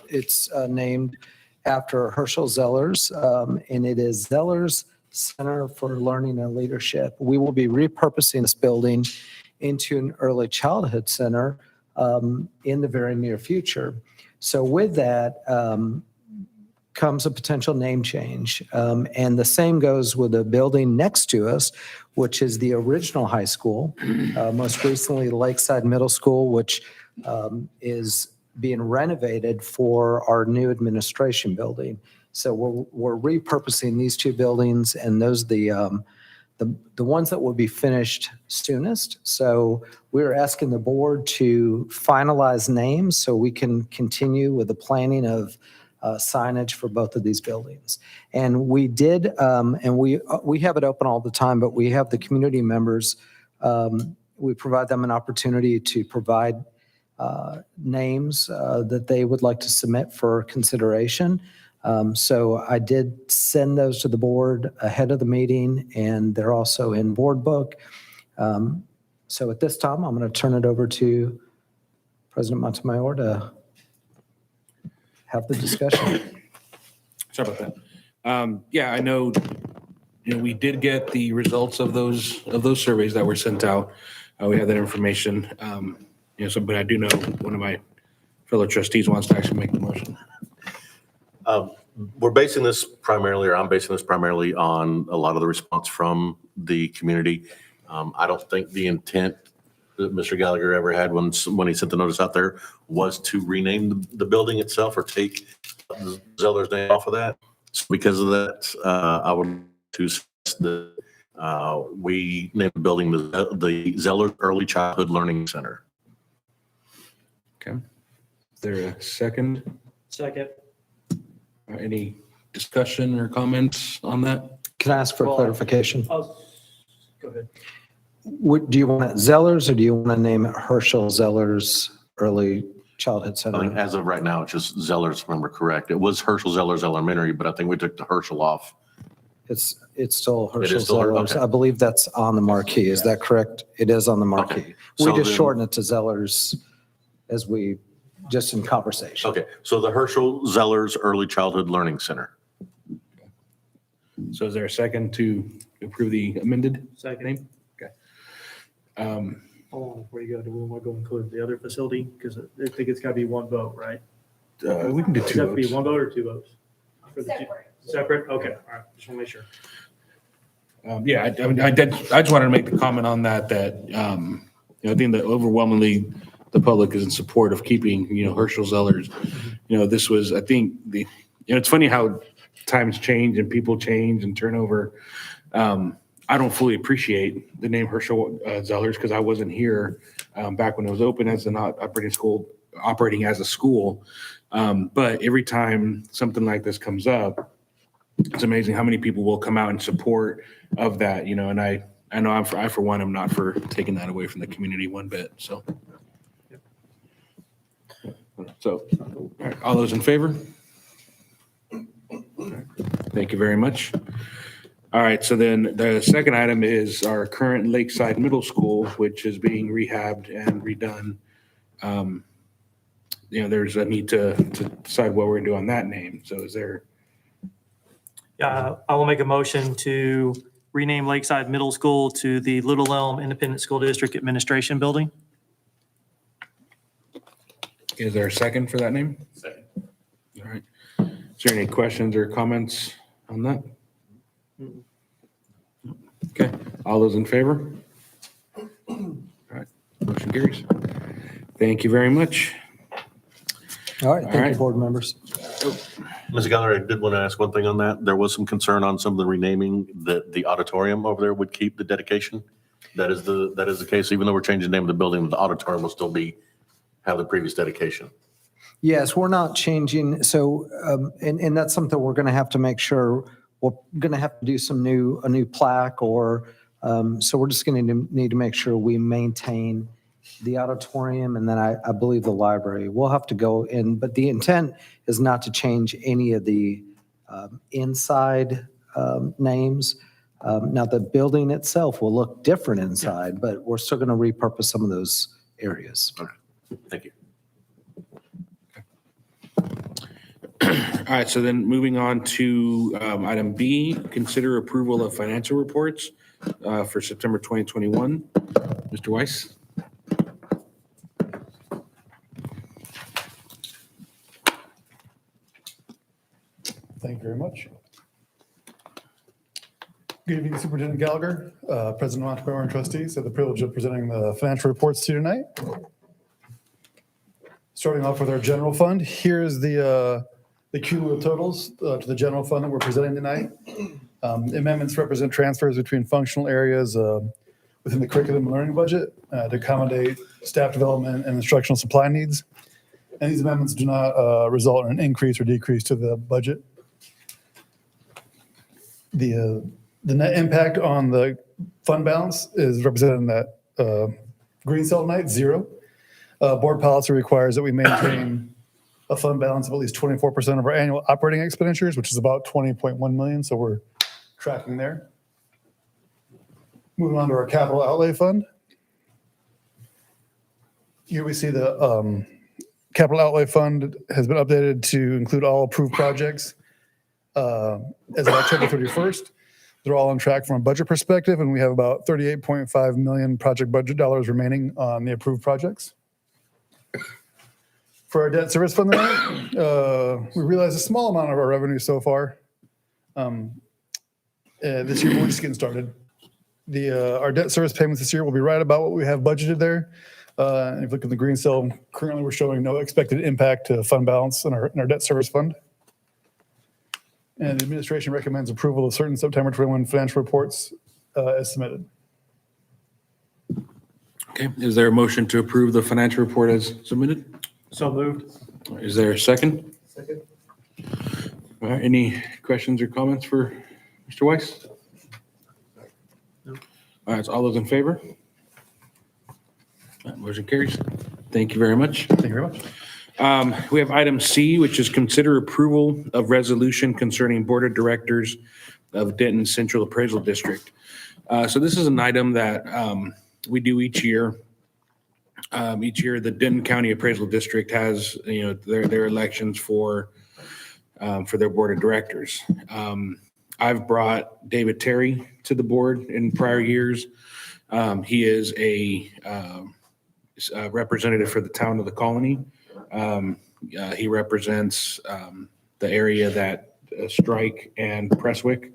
it's named after Herschel Zellers, and it is Zellers Center for Learning and Leadership. We will be repurposing this building into an early childhood center in the very near future. So with that comes a potential name change. And the same goes with the building next to us, which is the original high school, most recently Lakeside Middle School, which is being renovated for our new administration building. So we're repurposing these two buildings, and those are the ones that will be finished soonest. So we're asking the board to finalize names so we can continue with the planning of signage for both of these buildings. And we did, and we have it open all the time, but we have the community members, we provide them an opportunity to provide names that they would like to submit for consideration. So I did send those to the board ahead of the meeting, and they're also in board book. So at this time, I'm going to turn it over to President Montemayor to have the discussion. Sorry about that. Yeah, I know, we did get the results of those surveys that were sent out. We have that information. But I do know one of my fellow trustees wants to actually make the motion. We're basing this primarily, or I'm basing this primarily on a lot of the response from the community. I don't think the intent that Mr. Gallagher ever had when he sent the notice out there was to rename the building itself or take Zeller's name off of that. So because of that, I would to suggest that we name the building the Zeller Early Childhood Learning Center. Okay. Is there a second? Second. Any discussion or comments on that? Can I ask for clarification? Go ahead. Do you want it Zellers, or do you want to name it Herschel Zellers Early Childhood I think Center? as of right now, it's just Zeller's, if I remember correct. It was Herschel Zeller's Elementary, but I think we took the Herschel off. It's still It is Herschel still Zellers. okay. I believe that's on the marquee. Is that correct? It is on the marquee. Okay. We So just then- shorten it to Zellers as we, just in conversation. Okay, so the Herschel Zeller's Early Childhood Learning Center. So is there a second to approve the amended Second. name? Okay. Hold on, before you go, do we want to go include the other facility? Because I think it's got to be one vote, right? We can do Does two that have to be votes. one vote or two votes? For the two- Separate. Separate? Okay, all right, just want to make sure. Yeah, I just wanted to make the comment on that, I think that overwhelmingly the public is in support of keeping, Herschel Zellers. This was, I think, it's funny how times change and people change and turnover. I don't fully appreciate the name Herschel Zellers because I wasn't here back when it was open as an operating as a school. But every time something like this comes up, it's amazing how many people will come out in support of that, and I know I for one, I'm not for taking that away from the community one bit, so. So, all right, all those in favor? All right, thank you very much. All right, so then the second item is our current Lakeside Middle School, which is being rehabbed and redone. There's a need to decide what we're gonna do on that name, so is there? I will make a motion to rename Lakeside Middle School to the Little Elm Independent School District Administration Building. Is there a second for that name? Second. All right. Is there any questions or comments on that? Okay, all those in favor? All right, motion carries. Thank you very much. All right, All thank you, right. board members. Mr. Gallagher, I did want to ask one thing on that. There was some concern on some of the renaming that the auditorium over there would keep the dedication. That is the case, even though we're changing the name of the building, the auditorium will still have the previous dedication. Yes, we're not changing. So, and that's something we're going to have to make sure, we're going to have to do a new plaque or, so we're just going to need to make sure we maintain the auditorium and then I believe the library. We'll have to go in, but the intent is not to change any of the inside names. Now, the building itself will look different inside, but we're still going to repurpose some of those areas. Thank you. All right, so then moving on to item B, consider approval of financial reports for September 2021. Mr. Weiss? Thank you very much. Good evening, Superintendent Gallagher, President Montgomery and trustees. I have the privilege of presenting the financial reports to you tonight. Starting off with our general fund, here's the cumulative totals to the general fund that we're presenting tonight. Amendments represent transfers between functional areas within the curriculum and learning budget to accommodate staff development and instructional supply needs. And these amendments do not result in an increase or decrease to the budget. The net impact on the fund balance is represented in that green cell tonight, 0. Board policy requires that we maintain a fund balance of at least 24% of our annual operating expenditures, which is about 20.1 million. So we're tracking there. Moving on to our capital outlay fund. Here we see the capital outlay fund has been updated to include all approved projects as of October 31st. They're all on track from a budget perspective, and we have about 38.5 million project budget dollars remaining on the approved projects. For our debt service fund tonight, we realized a small amount of our revenue so far. This year, we're just getting started. Our debt service payments this year will be right about what we have budgeted there. And if you look at the green cell, currently we're showing no expected impact to fund balance in our debt service fund. And the administration recommends approval of certain September 21 financial reports as submitted. Okay, is there a motion to approve the financial report as submitted? So moved. Is there a second? Second. All right, any questions or comments for Mr. Weiss? No. All right, so all those in favor? All right, motion carries. Thank you very much. Thank you very much. We have item C, which is consider approval of resolution concerning Board of Directors of Denton Central Appraisal District. So this is an item that we do each year. Each year, the Denton County Appraisal District has, their elections for their Board of Directors. I've brought David Terry to the board in prior years. He is a representative for the town of the Colony. He represents the area that Strike and Prestwick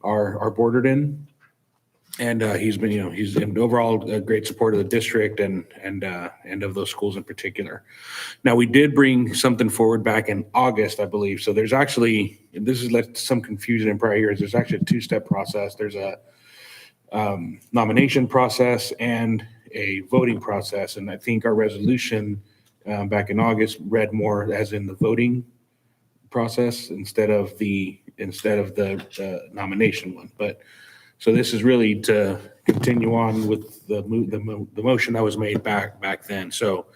are bordered in. And he's been, he's in overall a great support of the district and of those schools in particular. Now, we did bring something forward back in August, I believe. So there's actually, and this has led to some confusion in prior years. There's actually a two-step process. There's a nomination process and a voting process. And I think our resolution back in August read more as in the voting process instead of the nomination one. But so this is really to continue on with the motion that was made back then. So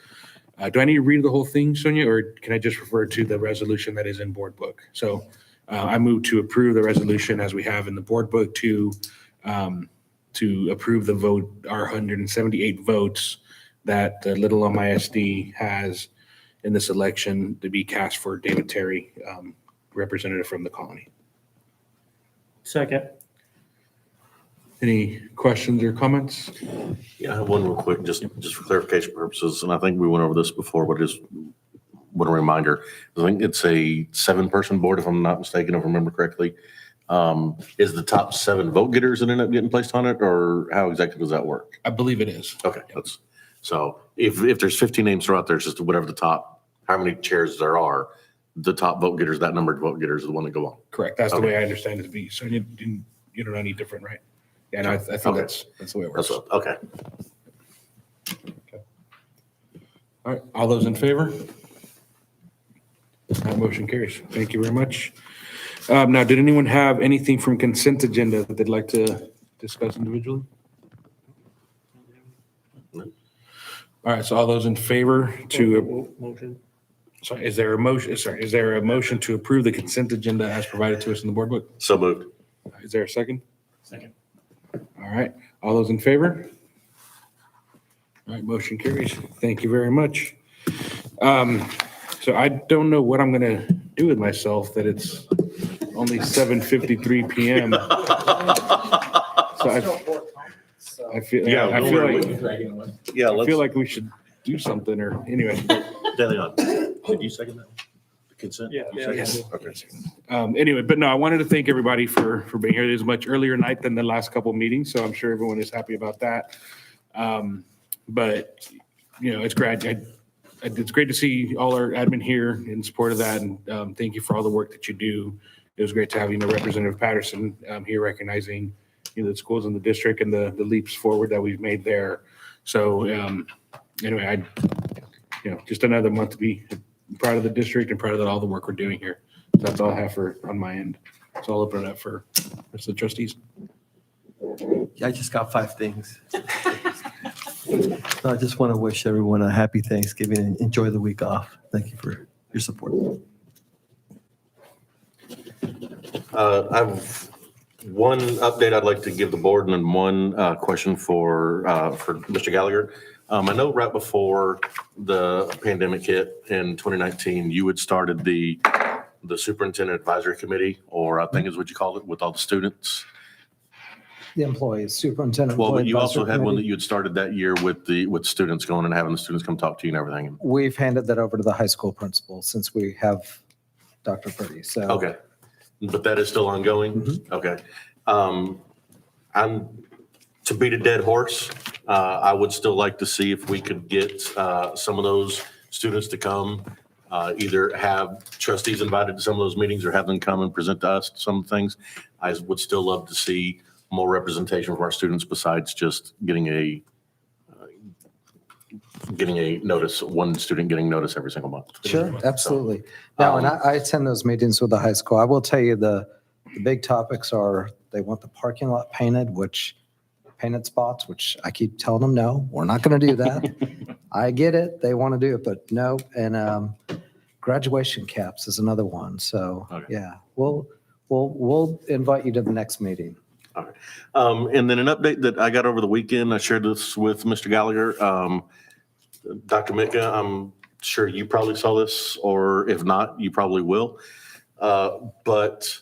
do I need to read the whole thing, Sonia, or can I just refer to the resolution that is in board book? So I move to approve the resolution as we have in the board book to approve the vote, our 178 votes that the Little Elm ISD has in this election to be cast for David Terry, representative from the Colony. Second. Any questions or comments? Yeah, I have one real quick, just for clarification purposes, and I think we went over this before, but just one reminder. I think it's a 7-person board, if I'm not mistaken, if I remember correctly. Is the top 7 vote getters that end up getting placed on it, or how exactly does that work? I believe it is. Okay, so if there's 15 names throughout there, it's just whatever the top, how many chairs there are, the top vote getters, that number of vote getters is the one that go on. Correct. That's the Okay. way I understand it to be. So you don't know any different, right? Yeah, no, I think Okay. that's the way it works. Okay. All right, all those in favor? That motion carries. Thank you very much. Now, did anyone have anything from consent agenda that they'd like to discuss individually? No. All right, so all those in favor to, Motion. sorry, is there a motion to approve the consent agenda as provided to us in the board book? So moved. Is there a second? Second. All right, all those in favor? All right, motion carries. Thank you very much. So I don't know what I'm gonna do with myself that it's only 7:53 PM. So I feel, Yeah, I don't feel worry, like, Yeah, I let's. feel like we should do something or anyway. Did you second that? Consent? Yeah, You yeah, seconded yeah. it? Okay. Anyway, but no, I wanted to thank everybody for being here. It is a much earlier night than the last couple of meetings, so I'm sure everyone is happy about that. But, you know, it's great. It's great to see all our admin here in support of that, and thank you for all the work that you do. It was great to have, Representative Patterson here recognizing, the schools in the district and the leaps forward that we've made there. So anyway, just another month to be proud of the district and proud of all the work we're doing here. That's all I have on my end. So I'll open it up for the rest of the trustees. I just got 5 things. I just want to wish everyone a happy Thanksgiving and enjoy the week off. Thank you for your support. I've one update I'd like to give the board and then one question for Mr. Gallagher. I know right before the pandemic hit in 2019, you had started the Superintendent Advisory Committee, or I think is what you called it, with all the students. The employees, superintendent. Well, but employee you also advisory had one that committee. you had started that year with students going and having the students come talk to you and everything. We've handed that over to the high school principal since we have Dr. Purdy. So Okay. But that is still ongoing? Mhm. Okay. I'm, to beat a dead horse, I would still like to see if we could get some of those students to come, either have trustees invited to some of those meetings or have them come and present to us some things. I would still love to see more representation from our students besides just getting a notice, one student getting notice every single month. sure, absolutely. Now, and I attend those meetings with the high school. I will tell you the big topics are they want the parking lot painted, painted spots, which I keep telling them, no, we're not going to do that. I get it. They want to do it, but no. And graduation caps is another one. So Okay. yeah, we'll invite you to the next meeting. All right. And then an update that I got over the weekend, I shared this with Mr. Gallagher. Dr. Mika, I'm sure you probably saw this, or if not, you probably will. But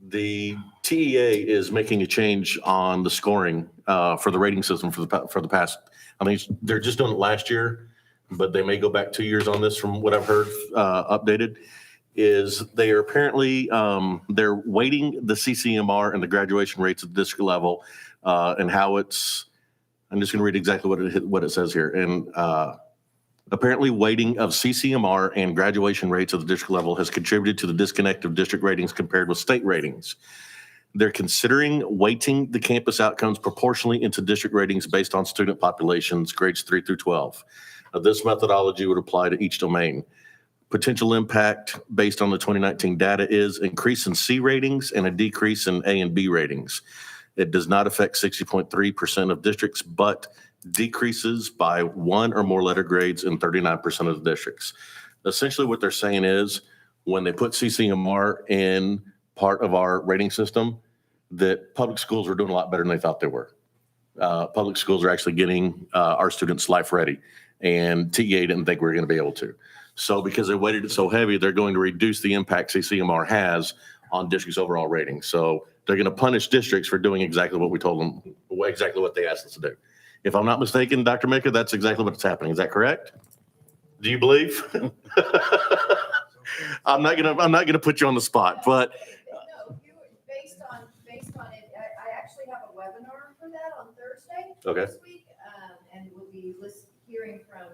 the TEA is making a change on the scoring for the rating system for the past, I mean, they're just doing it last year, but they may go back 2 years on this from what I've heard updated. Is they are apparently, they're weighting the CCMR and the graduation rates at the district level and how it's, I'm just going to read exactly what it says here. And apparently weighting of CCMR and graduation rates at the district level has contributed to the disconnect of district ratings compared with state ratings. They're considering weighting the campus outcomes proportionally into district ratings based on student populations, grades 3 through 12. This methodology would apply to each domain. Potential impact based on the 2019 data is increase in C ratings and a decrease in A and B ratings. It does not affect 60.3% of districts, but decreases by 1 or more letter grades in 39% of the districts. Essentially what they're saying is when they put CCMR in part of our rating system, that public schools are doing a lot better than they thought they were. Public schools are actually getting our students life ready, and TEA didn't think we were going to be able to. So because they weighted it so heavy, they're going to reduce the impact CCMR has on districts' overall rating. So they're going to punish districts for doing exactly what we told them, exactly what they asked us to do. If I'm not mistaken, Dr. Mika, that's exactly what's happening. Is that correct? Do you believe? I'm not gonna put you on the spot, but No, based on it, I actually have a webinar for that on Thursday. Okay. This week, and we'll be hearing from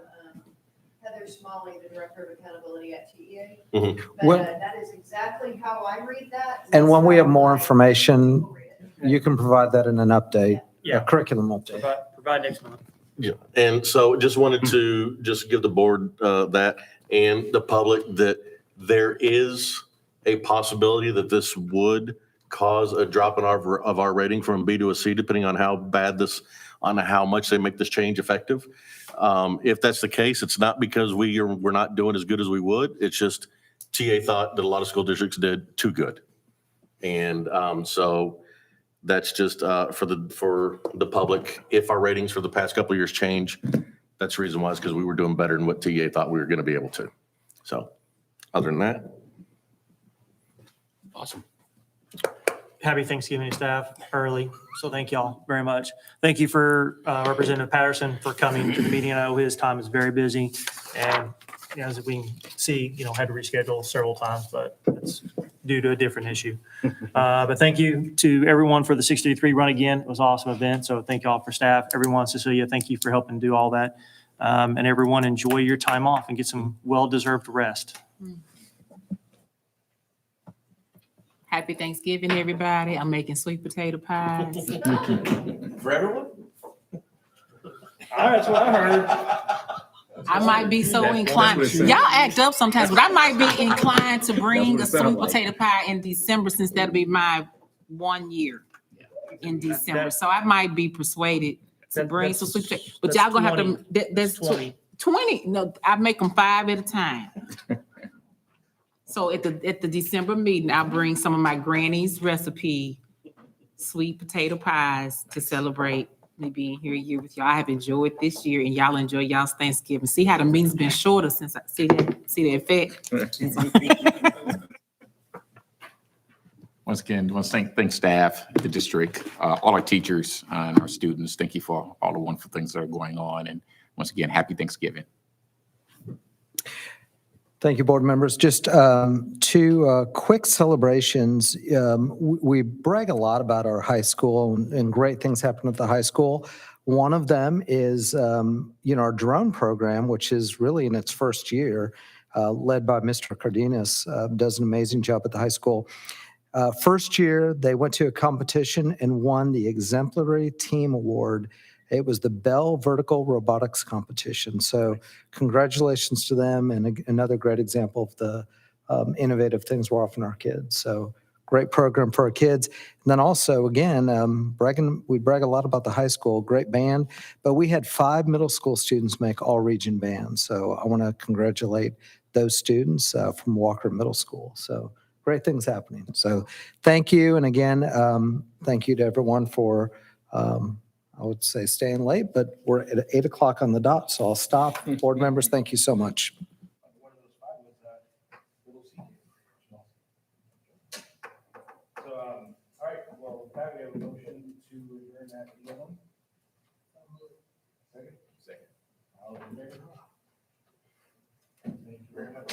Heather Smalley, the Director of Accountability at TEA. Mhm. But that is exactly how I read that. And when we have more That's how information, I read it. you can provide that in an update, Yeah. a curriculum update. Provide next month. yeah. And so just wanted to just give the board that and the public that there is a possibility that this would cause a drop in our rating from a B to a C, depending on how much they make this change effective. If that's the case, it's not because we're not doing as good as we would. It's just TA thought that a lot of school districts did too good. And so that's just for the public. If our ratings for the past couple of years change, that's the reason why, is because we were doing better than what TA thought we were going to be able to. So other than that. Awesome. happy Thanksgiving to staff early. So thank y'all very much. Thank you for Representative Patterson for coming to the meeting. I know his time is very busy. And as we can see, had to reschedule several times, but it's due to a different issue. But thank you to everyone for the 633 run again. It was an awesome event. So thank y'all for staff. Everyone, Cecilia, thank you for helping do all that. And everyone, enjoy your time off and get some well-deserved rest. Happy Thanksgiving, everybody. I'm making sweet potato pies. For everyone? All right, that's what I heard. I might be so inclined. Y'all act up sometimes, but I might be inclined to bring a sweet potato pie in December, since that'll be my 1 year in December. So I might be persuaded to bring some sweet potato. But y'all gonna have to, that's 20. No, I make them 5 at a time. So at the December meeting, I'll bring some of my granny's recipe sweet potato pies to celebrate me being here a year with y'all. I have enjoyed this year, and y'all enjoy y'all's Thanksgiving. See how the meeting's been shorter since I see the effect. Once again, I want to thank staff, the district, all our teachers, and our students. Thank you for all the wonderful things that are going on. And once again, happy Thanksgiving. Thank you, board members. Just two quick celebrations. We brag a lot about our high school and great things happen at the high school. One of them is, our drone program, which is really in its first year, led by Mr. Cardenas, does an amazing job at the high school. First year, they went to a competition and won the Exemplary Team Award. It was the Bell Vertical Robotics Competition. So congratulations to them, and another great example of the innovative things we're offering our kids. So great program for our kids. And then also, again, we brag a lot about the high school, great band, but we had 5 middle school students make all-region bands. So I want to congratulate those students from Walker Middle School. So great things happening. So thank you. And again, thank you to everyone for I would say staying late, but we're at 8 o'clock on the dot, so I'll stop. Board members, thank you so much. So, all right, well, with that, we have a motion to adjourn at 11. Second? Second. All in favor? Thank you very much.